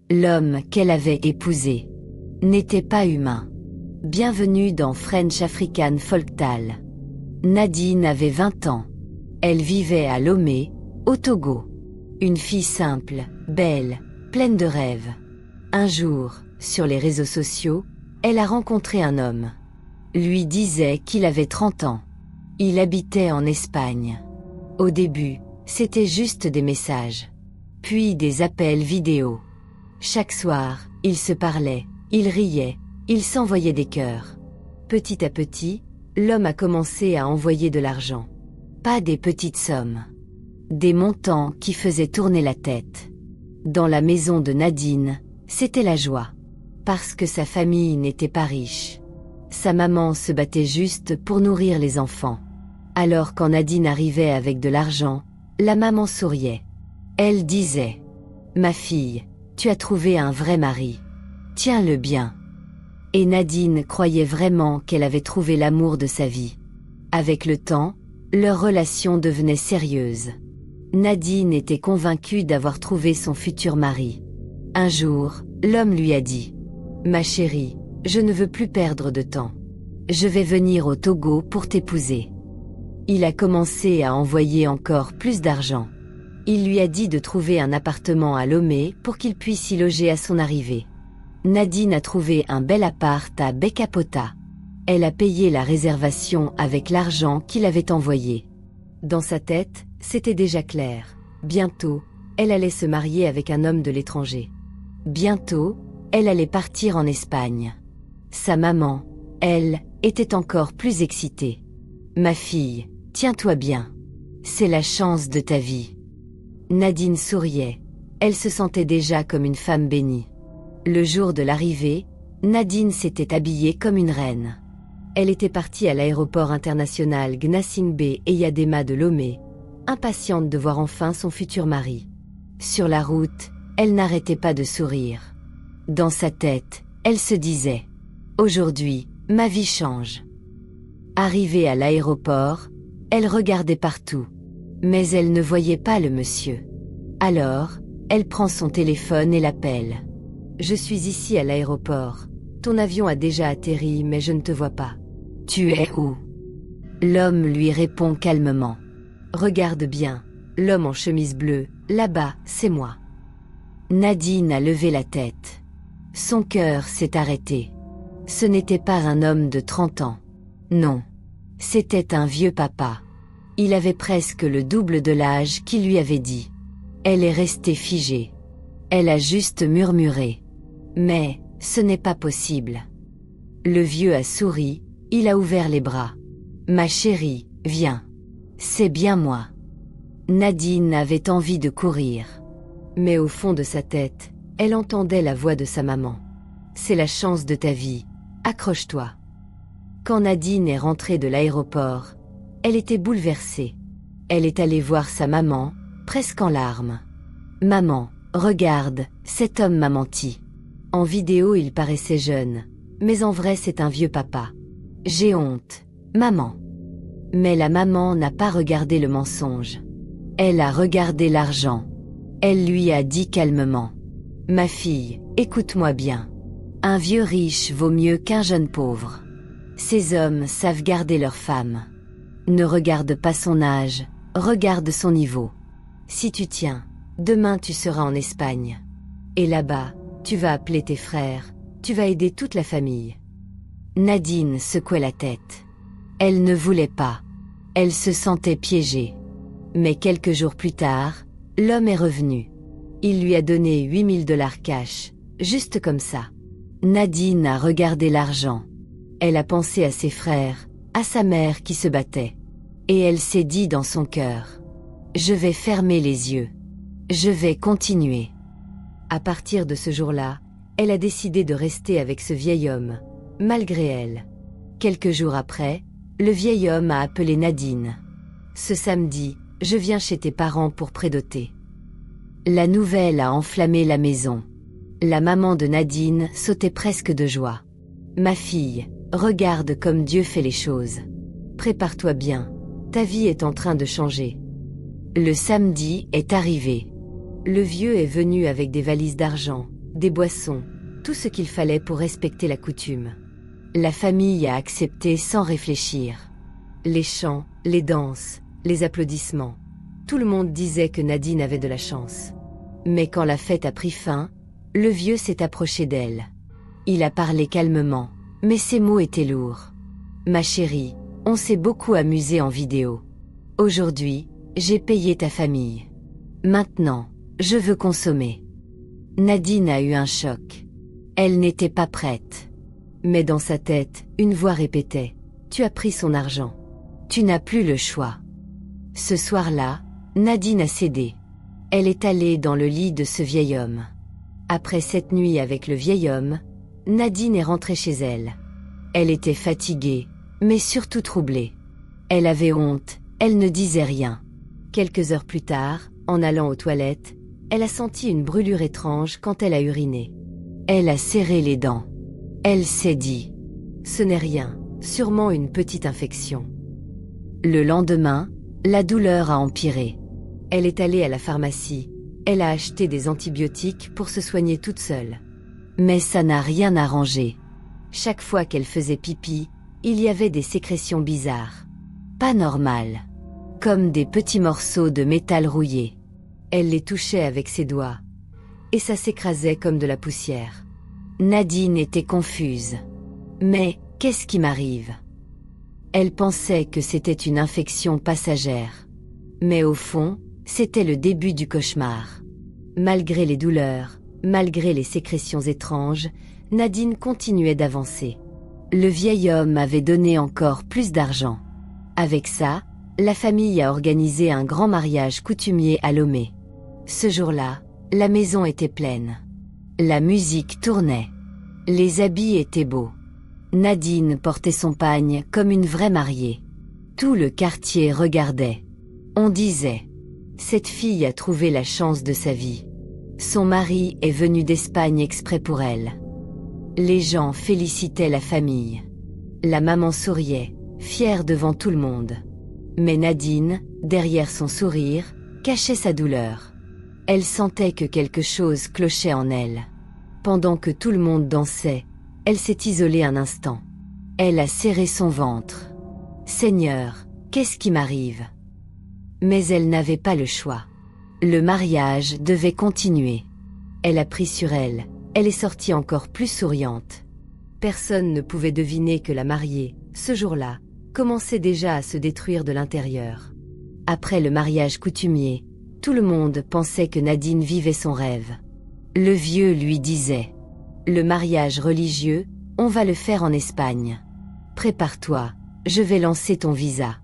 L'homme qu'elle avait épousé n'était pas humain. Bienvenue dans French African Folktale. Nadine avait 20 ans. Elle vivait à Lomé, au Togo. Une fille simple, belle, pleine de rêves. Un jour, sur les réseaux sociaux, elle a rencontré un homme. Lui disait qu'il avait 30 ans. Il habitait en Espagne. Au début, c'était juste des messages. Puis des appels vidéo. Chaque soir, ils se parlaient, ils riaient, ils s'envoyaient des cœurs. Petit à petit, l'homme a commencé à envoyer de l'argent. Pas des petites sommes. Des montants qui faisaient tourner la tête. Dans la maison de Nadine, c'était la joie. Parce que sa famille n'était pas riche. Sa maman se battait juste pour nourrir les enfants. Alors quand Nadine arrivait avec de l'argent, la maman souriait. Elle disait « Ma fille, tu as trouvé un vrai mari. Tiens-le bien. » Et Nadine croyait vraiment qu'elle avait trouvé l'amour de sa vie. Avec le temps, leur relation devenait sérieuse. Nadine était convaincue d'avoir trouvé son futur mari. Un jour, l'homme lui a dit « Ma chérie, je ne veux plus perdre de temps. Je vais venir au Togo pour t'épouser. » Il a commencé à envoyer encore plus d'argent. Il lui a dit de trouver un appartement à Lomé pour qu'il puisse y loger à son arrivée. Nadine a trouvé un bel appart à Bekapota. Elle a payé la réservation avec l'argent qu'il avait envoyé. Dans sa tête, c'était déjà clair. Bientôt, elle allait se marier avec un homme de l'étranger. Bientôt, elle allait partir en Espagne. Sa maman, elle, était encore plus excitée. « Ma fille, tiens-toi bien. C'est la chance de ta vie. » Nadine souriait. Elle se sentait déjà comme une femme bénie. Le jour de l'arrivée, Nadine s'était habillée comme une reine. Elle était partie à l'aéroport international Gnassingbé Eyadema de Lomé, impatiente de voir enfin son futur mari. Sur la route, elle n'arrêtait pas de sourire. Dans sa tête, elle se disait « Aujourd'hui, ma vie change. » Arrivée à l'aéroport, elle regardait partout. Mais elle ne voyait pas le monsieur. Alors, elle prend son téléphone et l'appelle. « Je suis ici à l'aéroport. Ton avion a déjà atterri mais je ne te vois pas. Tu es où ?» L'homme lui répond calmement. « Regarde bien, l'homme en chemise bleue, là-bas, c'est moi. » Nadine a levé la tête. Son cœur s'est arrêté. Ce n'était pas un homme de 30 ans. Non. C'était un vieux papa. Il avait presque le double de l'âge qu'il lui avait dit. Elle est restée figée. Elle a juste murmuré. « Mais, ce n'est pas possible. » Le vieux a souri, il a ouvert les bras. « Ma chérie, viens. C'est bien moi. » Nadine avait envie de courir. Mais au fond de sa tête, elle entendait la voix de sa maman. « C'est la chance de ta vie. Accroche-toi. » Quand Nadine est rentrée de l'aéroport, elle était bouleversée. Elle est allée voir sa maman, presque en larmes. « Maman, regarde, cet homme m'a menti. En vidéo il paraissait jeune, mais en vrai c'est un vieux papa. J'ai honte, maman. » Mais la maman n'a pas regardé le mensonge. Elle a regardé l'argent. Elle lui a dit calmement. « Ma fille, écoute-moi bien. Un vieux riche vaut mieux qu'un jeune pauvre. Ces hommes savent garder leurs femmes. Ne regarde pas son âge, regarde son niveau. Si tu tiens, demain tu seras en Espagne. Et là-bas, tu vas appeler tes frères, tu vas aider toute la famille. » Nadine secouait la tête. Elle ne voulait pas. Elle se sentait piégée. Mais quelques jours plus tard, l'homme est revenu. Il lui a donné 8 000 $ cash, juste comme ça. Nadine a regardé l'argent. Elle a pensé à ses frères, à sa mère qui se battait. Et elle s'est dit dans son cœur. « Je vais fermer les yeux. Je vais continuer. » À partir de ce jour-là, elle a décidé de rester avec ce vieil homme, malgré elle. Quelques jours après, le vieil homme a appelé Nadine. « Ce samedi, je viens chez tes parents pour prédoter. » La nouvelle a enflammé la maison. La maman de Nadine sautait presque de joie. « Ma fille, regarde comme Dieu fait les choses. Prépare-toi bien, ta vie est en train de changer. » Le samedi est arrivé. Le vieux est venu avec des valises d'argent, des boissons, tout ce qu'il fallait pour respecter la coutume. La famille a accepté sans réfléchir. Les chants, les danses, les applaudissements. Tout le monde disait que Nadine avait de la chance. Mais quand la fête a pris fin, le vieux s'est approché d'elle. Il a parlé calmement, mais ses mots étaient lourds. « Ma chérie, on s'est beaucoup amusé en vidéo. Aujourd'hui, j'ai payé ta famille. Maintenant, je veux consommer. » Nadine a eu un choc. Elle n'était pas prête. Mais dans sa tête, une voix répétait « Tu as pris son argent. Tu n'as plus le choix. » Ce soir-là, Nadine a cédé. Elle est allée dans le lit de ce vieil homme. Après cette nuit avec le vieil homme, Nadine est rentrée chez elle. Elle était fatiguée, mais surtout troublée. Elle avait honte, elle ne disait rien. Quelques heures plus tard, en allant aux toilettes, elle a senti une brûlure étrange quand elle a uriné. Elle a serré les dents. Elle s'est dit « Ce n'est rien, sûrement une petite infection. » Le lendemain, la douleur a empiré. Elle est allée à la pharmacie. Elle a acheté des antibiotiques pour se soigner toute seule. Mais ça n'a rien arrangé. Chaque fois qu'elle faisait pipi, il y avait des sécrétions bizarres. Pas normales. Comme des petits morceaux de métal rouillé. Elle les touchait avec ses doigts. Et ça s'écrasait comme de la poussière. Nadine était confuse. Mais, qu'est-ce qui m'arrive? Elle pensait que c'était une infection passagère. Mais au fond, c'était le début du cauchemar. Malgré les douleurs, malgré les sécrétions étranges, Nadine continuait d'avancer. Le vieil homme avait donné encore plus d'argent. Avec ça, la famille a organisé un grand mariage coutumier à Lomé. Ce jour-là, la maison était pleine. La musique tournait. Les habits étaient beaux. Nadine portait son pagne comme une vraie mariée. Tout le quartier regardait. On disait « Cette fille a trouvé la chance de sa vie. Son mari est venu d'Espagne exprès pour elle. » Les gens félicitaient la famille. La maman souriait, fière devant tout le monde. Mais Nadine, derrière son sourire, cachait sa douleur. Elle sentait que quelque chose clochait en elle. Pendant que tout le monde dansait, elle s'est isolée un instant. Elle a serré son ventre. « Seigneur, qu'est-ce qui m'arrive ?» Mais elle n'avait pas le choix. Le mariage devait continuer. Elle a pris sur elle, elle est sortie encore plus souriante. Personne ne pouvait deviner que la mariée, ce jour-là, commençait déjà à se détruire de l'intérieur. Après le mariage coutumier, tout le monde pensait que Nadine vivait son rêve. Le vieux lui disait « Le mariage religieux, on va le faire en Espagne. Prépare-toi, je vais lancer ton visa. »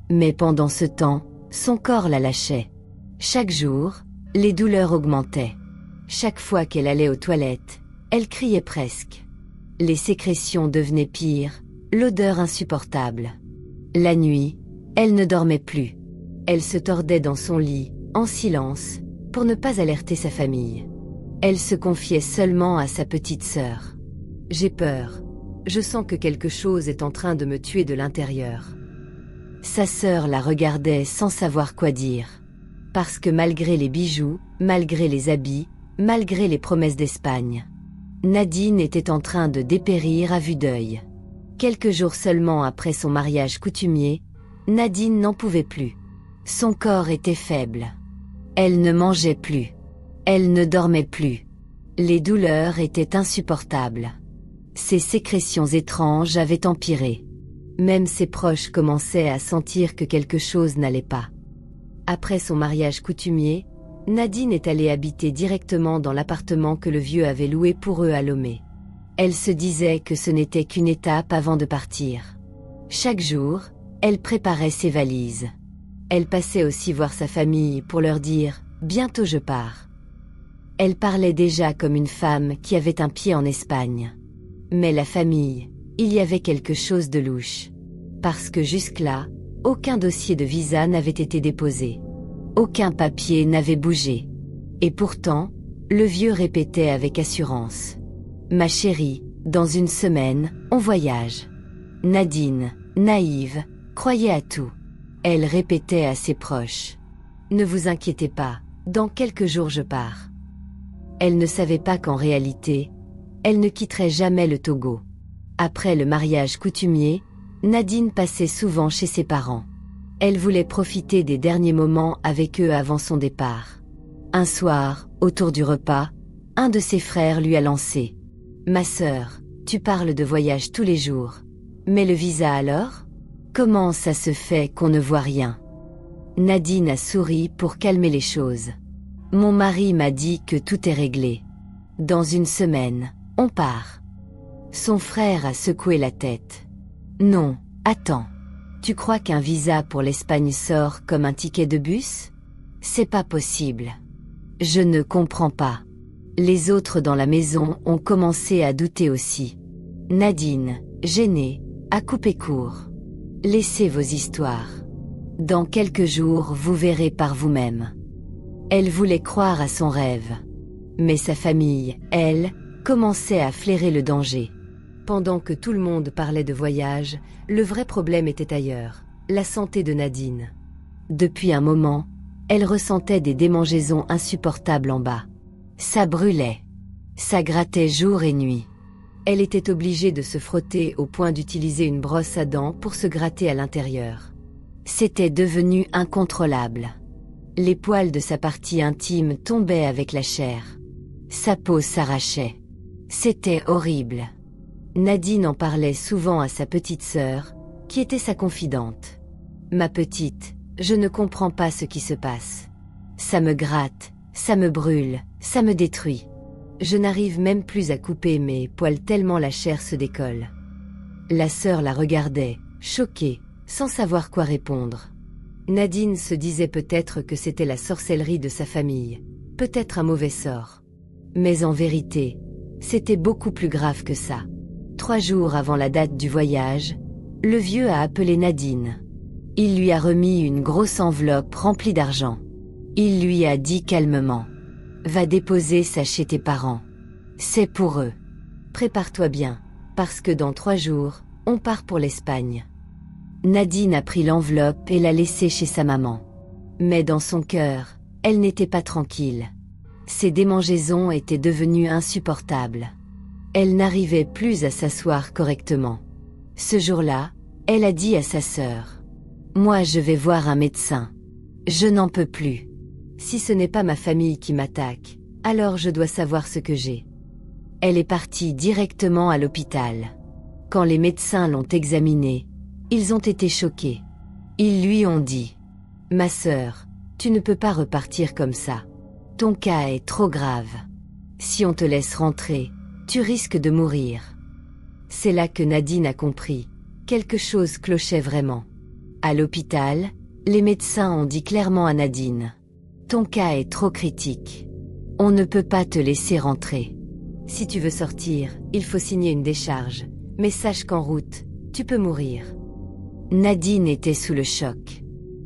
Mais pendant ce temps, son corps la lâchait. Chaque jour, les douleurs augmentaient. Chaque fois qu'elle allait aux toilettes, elle criait presque. Les sécrétions devenaient pires, l'odeur insupportable. La nuit, elle ne dormait plus. Elle se tordait dans son lit, en silence, pour ne pas alerter sa famille. Elle se confiait seulement à sa petite sœur. « J'ai peur. Je sens que quelque chose est en train de me tuer de l'intérieur. » Sa sœur la regardait sans savoir quoi dire. Parce que malgré les bijoux, malgré les habits, malgré les promesses d'Espagne, Nadine était en train de dépérir à vue d'œil. Quelques jours seulement après son mariage coutumier, Nadine n'en pouvait plus. Son corps était faible. Elle ne mangeait plus. Elle ne dormait plus. Les douleurs étaient insupportables. Ses sécrétions étranges avaient empiré. Même ses proches commençaient à sentir que quelque chose n'allait pas. Après son mariage coutumier, Nadine est allée habiter directement dans l'appartement que le vieux avait loué pour eux à Lomé. Elle se disait que ce n'était qu'une étape avant de partir. Chaque jour, elle préparait ses valises. Elle passait aussi voir sa famille pour leur dire « Bientôt je pars ». Elle parlait déjà comme une femme qui avait un pied en Espagne. Mais la famille, il y avait quelque chose de louche. Parce que jusque-là, aucun dossier de visa n'avait été déposé. Aucun papier n'avait bougé. Et pourtant, le vieux répétait avec assurance. « Ma chérie, dans une semaine, on voyage. » Nadine, naïve, croyait à tout. Elle répétait à ses proches. « Ne vous inquiétez pas, dans quelques jours je pars. » Elle ne savait pas qu'en réalité, elle ne quitterait jamais le Togo. Après le mariage coutumier, Nadine passait souvent chez ses parents. Elle voulait profiter des derniers moments avec eux avant son départ. Un soir, autour du repas, un de ses frères lui a lancé: « Ma sœur, tu parles de voyage tous les jours. Mais le visa alors? Comment ça se fait qu'on ne voit rien ?» Nadine a souri pour calmer les choses. « Mon mari m'a dit que tout est réglé. Dans une semaine, on part. » Son frère a secoué la tête. « Non, attends. Tu crois qu'un visa pour l'Espagne sort comme un ticket de bus? C'est pas possible. Je ne comprends pas. » Les autres dans la maison ont commencé à douter aussi. Nadine, gênée, a coupé court. « Laissez vos histoires. Dans quelques jours vous verrez par vous-même. » Elle voulait croire à son rêve. Mais sa famille, elle, commençait à flairer le danger. Pendant que tout le monde parlait de voyage, le vrai problème était ailleurs, la santé de Nadine. Depuis un moment, elle ressentait des démangeaisons insupportables en bas. Ça brûlait. Ça grattait jour et nuit. Elle était obligée de se frotter au point d'utiliser une brosse à dents pour se gratter à l'intérieur. C'était devenu incontrôlable. Les poils de sa partie intime tombaient avec la chair. Sa peau s'arrachait. C'était horrible. Nadine en parlait souvent à sa petite sœur, qui était sa confidente. « Ma petite, je ne comprends pas ce qui se passe. Ça me gratte, ça me brûle, ça me détruit. Je n'arrive même plus à couper mes poils tellement la chair se décolle. » La sœur la regardait, choquée, sans savoir quoi répondre. Nadine se disait peut-être que c'était la sorcellerie de sa famille, peut-être un mauvais sort. Mais en vérité, c'était beaucoup plus grave que ça. 3 jours avant la date du voyage, le vieux a appelé Nadine. Il lui a remis une grosse enveloppe remplie d'argent. Il lui a dit calmement: « Va déposer ça chez tes parents. C'est pour eux. Prépare-toi bien, parce que dans 3 jours, on part pour l'Espagne. » Nadine a pris l'enveloppe et l'a laissée chez sa maman. Mais dans son cœur, elle n'était pas tranquille. Ses démangeaisons étaient devenues insupportables. Elle n'arrivait plus à s'asseoir correctement. Ce jour-là, elle a dit à sa sœur: « Moi je vais voir un médecin. Je n'en peux plus. Si ce n'est pas ma famille qui m'attaque, alors je dois savoir ce que j'ai. » Elle est partie directement à l'hôpital. Quand les médecins l'ont examinée, ils ont été choqués. Ils lui ont dit: « Ma sœur, tu ne peux pas repartir comme ça. Ton cas est trop grave. Si on te laisse rentrer, tu risques de mourir. » C'est là que Nadine a compris. Quelque chose clochait vraiment. À l'hôpital, les médecins ont dit clairement à Nadine: « Ton cas est trop critique. On ne peut pas te laisser rentrer. Si tu veux sortir, il faut signer une décharge, mais sache qu'en route, tu peux mourir. » Nadine était sous le choc.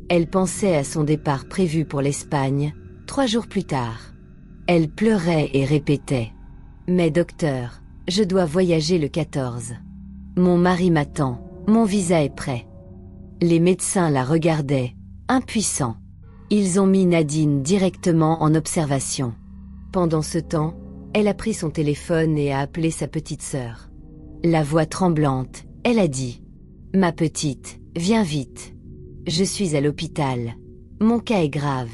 Elle pensait à son départ prévu pour l'Espagne, 3 jours plus tard. Elle pleurait et répétait: « Mais docteur, je dois voyager le 14. Mon mari m'attend, mon visa est prêt. » Les médecins la regardaient, impuissants. Ils ont mis Nadine directement en observation. Pendant ce temps, elle a pris son téléphone et a appelé sa petite sœur. La voix tremblante, elle a dit: « Ma petite, viens vite. Je suis à l'hôpital. Mon cas est grave. »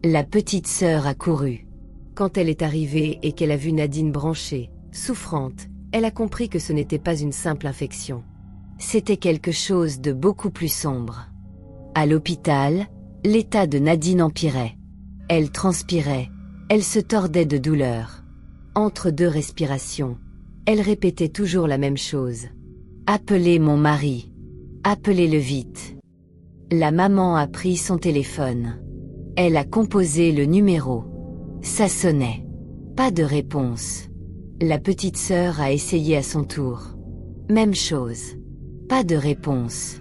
La petite sœur a couru. Quand elle est arrivée et qu'elle a vu Nadine branchée, souffrante, elle a compris que ce n'était pas une simple infection. C'était quelque chose de beaucoup plus sombre. À l'hôpital, l'état de Nadine empirait. Elle transpirait, elle se tordait de douleur. Entre 2 respirations, elle répétait toujours la même chose: « Appelez mon mari. Appelez-le vite. » La maman a pris son téléphone. Elle a composé le numéro. Ça sonnait. Pas de réponse. La petite sœur a essayé à son tour. Même chose. Pas de réponse.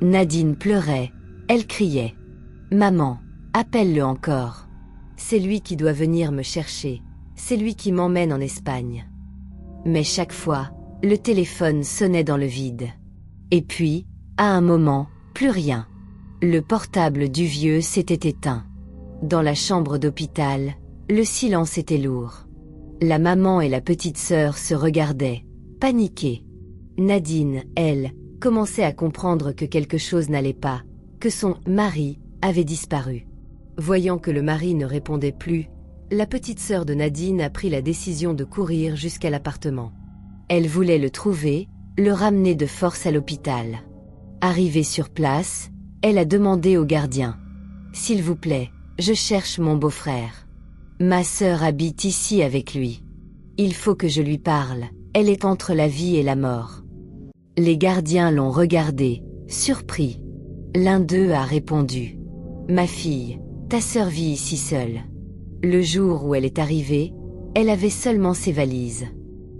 Nadine pleurait, elle criait: « Maman, appelle-le encore. C'est lui qui doit venir me chercher, c'est lui qui m'emmène en Espagne. » Mais chaque fois, le téléphone sonnait dans le vide. Et puis, à un moment, plus rien. Le portable du vieux s'était éteint. Dans la chambre d'hôpital, Le silence était lourd. La maman et la petite sœur se regardaient, paniquées. Nadine, elle, commençait à comprendre que quelque chose n'allait pas, que son mari avait disparu. Voyant que le mari ne répondait plus, la petite sœur de Nadine a pris la décision de courir jusqu'à l'appartement. Elle voulait le trouver, le ramener de force à l'hôpital. Arrivée sur place, elle a demandé au gardien. « S'il vous plaît, je cherche mon beau-frère. Ma sœur habite ici avec lui. Il faut que je lui parle, elle est entre la vie et la mort. » Les gardiens l'ont regardé, surpris. L'un d'eux a répondu. « Ma fille, ta sœur vit ici seule. Le jour où elle est arrivée, elle avait seulement ses valises.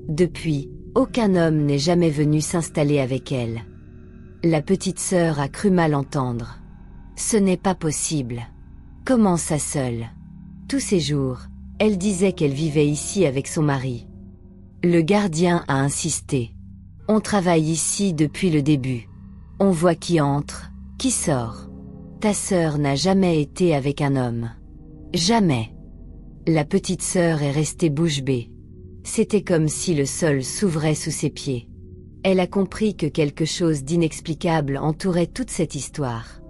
Depuis, aucun homme n'est jamais venu s'installer avec elle. » La petite sœur a cru mal entendre. Ce n'est pas possible. Comment ça seule? Tous ces jours, elle disait qu'elle vivait ici avec son mari. Le gardien a insisté. On travaille ici depuis le début. On voit qui entre, qui sort. Ta sœur n'a jamais été avec un homme. Jamais. La petite sœur est restée bouche bée. C'était comme si le sol s'ouvrait sous ses pieds. Elle a compris que quelque chose d'inexplicable entourait toute cette histoire.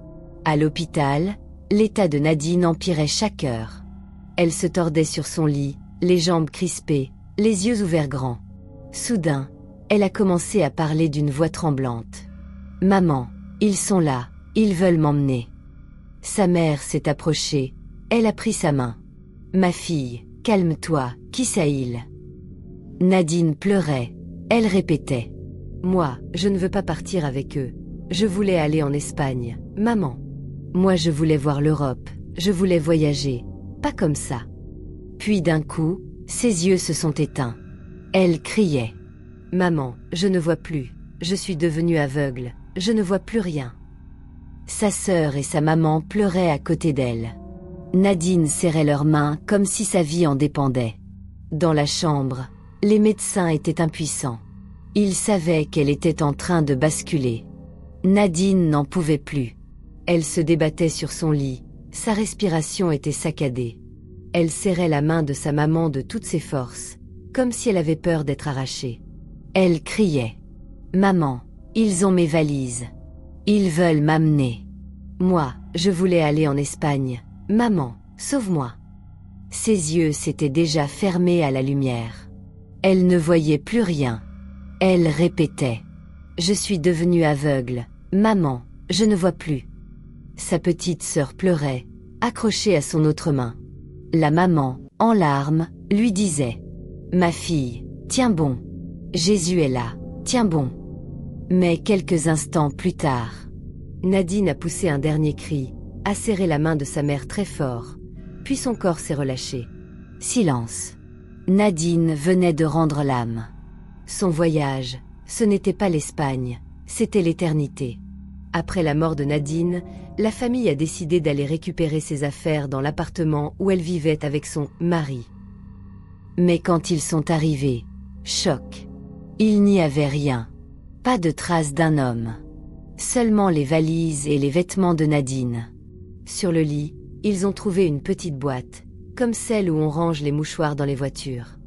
À l'hôpital, l'état de Nadine empirait chaque heure. Elle se tordait sur son lit, les jambes crispées, les yeux ouverts grands. Soudain, elle a commencé à parler d'une voix tremblante. « Maman, ils sont là, ils veulent m'emmener. » Sa mère s'est approchée, elle a pris sa main. « Ma fille, calme-toi, qui ça-il » Nadine pleurait, elle répétait. « Moi, je ne veux pas partir avec eux. Je voulais aller en Espagne, maman. Moi je voulais voir l'Europe, je voulais voyager, pas comme ça. » Puis d'un coup, ses yeux se sont éteints. Elle criait. « Maman, je ne vois plus, je suis devenue aveugle, je ne vois plus rien. » Sa sœur et sa maman pleuraient à côté d'elle. Nadine serrait leurs mains comme si sa vie en dépendait. Dans la chambre, les médecins étaient impuissants. Ils savaient qu'elle était en train de basculer. Nadine n'en pouvait plus. Elle se débattait sur son lit, sa respiration était saccadée. Elle serrait la main de sa maman de toutes ses forces, comme si elle avait peur d'être arrachée. Elle criait. « Maman, ils ont mes valises. Ils veulent m'amener. Moi, je voulais aller en Espagne. Maman, sauve-moi. » Ses yeux s'étaient déjà fermés à la lumière. Elle ne voyait plus rien. Elle répétait. « Je suis devenue aveugle. Maman, je ne vois plus. » Sa petite sœur pleurait, accrochée à son autre main. La maman, en larmes, lui disait. « Ma fille, tiens bon. Jésus est là, tiens bon. » Mais quelques instants plus tard, Nadine a poussé un dernier cri, a serré la main de sa mère très fort, puis son corps s'est relâché. Silence. Nadine venait de rendre l'âme. Son voyage, ce n'était pas l'Espagne, c'était l'éternité. Après la mort de Nadine, la famille a décidé d'aller récupérer ses affaires dans l'appartement où elle vivait avec son mari. Mais quand ils sont arrivés, choc. Il n'y avait rien. Pas de traces d'un homme. Seulement les valises et les vêtements de Nadine. Sur le lit, ils ont trouvé une petite boîte, comme celle où on range les mouchoirs dans les voitures.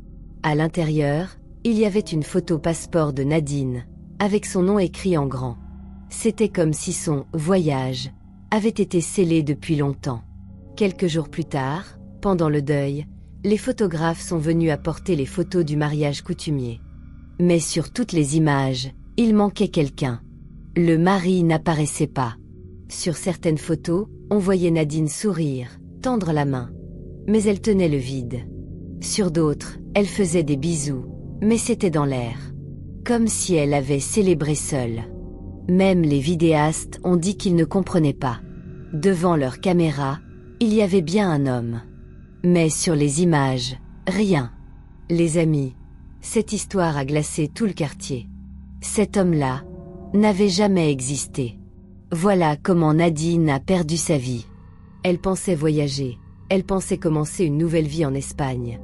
À l'intérieur, il y avait une photo passeport de Nadine, avec son nom écrit en grand. C'était comme si son « voyage » avait été scellé depuis longtemps. Quelques jours plus tard, pendant le deuil, les photographes sont venus apporter les photos du mariage coutumier. Mais sur toutes les images, il manquait quelqu'un. Le mari n'apparaissait pas. Sur certaines photos, on voyait Nadine sourire, tendre la main. Mais elle tenait le vide. Sur d'autres, elle faisait des bisous, mais c'était dans l'air. Comme si elle avait célébré seule. Même les vidéastes ont dit qu'ils ne comprenaient pas. Devant leur caméra, il y avait bien un homme. Mais sur les images, rien. Les amis, cette histoire a glacé tout le quartier. Cet homme-là n'avait jamais existé. Voilà comment Nadine a perdu sa vie. Elle pensait voyager, elle pensait commencer une nouvelle vie en Espagne.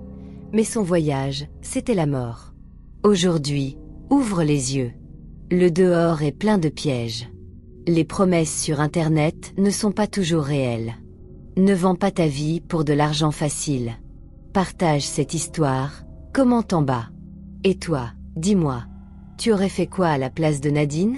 Mais son voyage, c'était la mort. Aujourd'hui, ouvre les yeux. Le dehors est plein de pièges. Les promesses sur Internet ne sont pas toujours réelles. Ne vends pas ta vie pour de l'argent facile. Partage cette histoire, commente en bas. Et toi, dis-moi, tu aurais fait quoi à la place de Nadine ?